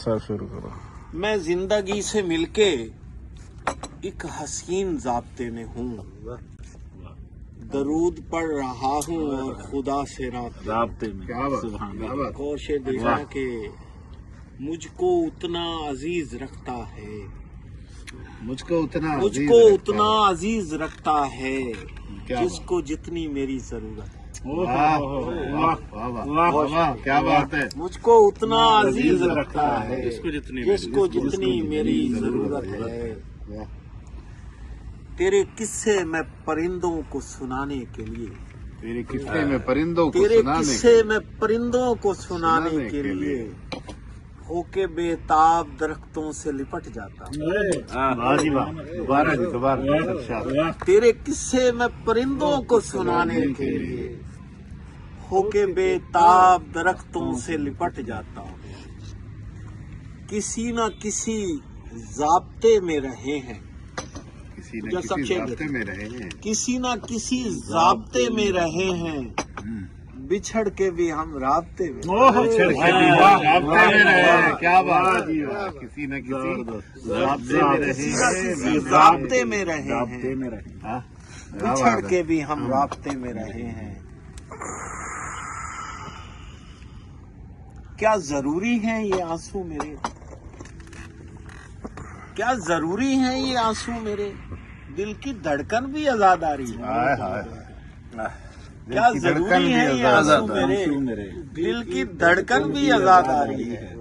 Sir शुरू करो। मैं जिंदगी से मिलके एक हसीन ज़ाब्ते में हूँ, दरूद पढ़ रहा हूँ और खुदा से राब्ते में कोशे दिशा के मुझको उतना अजीज रखता है, मुझको उतना अजीज रखता है जिसको जितनी मेरी जरूरत है। वाह वाह, क्या बात है। मुझको उतना अजीज रखता है जिसको जितनी मेरी जरूरत है। तेरे किस्से मैं परिंदों को सुनाने के लिए, तेरे किस्से में परिंदों को तेरे सुनाने किस्से में परिंदों को सुनाने के लिए होके बेताब दरख्तों से लिपट जाता हूँ। दोबारा तेरे किस्से में परिंदों को सुनाने के लिए होके बेताब दरख्तों से लिपट जाता हूँ। किसी न किसी ज़ाब्ते में रहे हैं, किसी न किसी ज़ाब्ते में रहे हैं, किसी न किसी ज़ाब्ते में रहे हैं, बिछड़ के भी हम राब्ते में, बिछड़ के भी ज़ाब्ते में रहे हैं। क्या बात है। किसी न किसी ज़ाब्ते में रहे हैं, ज़ाब्ते में रहे हैं, बिछड़ के भी हम राब्ते में रहे हैं। क्या जरूरी है ये आंसू मेरे, क्या जरूरी है ये आंसू मेरे, दिल की धड़कन भी आजाद आ रही है। क्या जरूरी है ये आंसू मेरे, दिल की धड़कन भी आजाद आ रही है।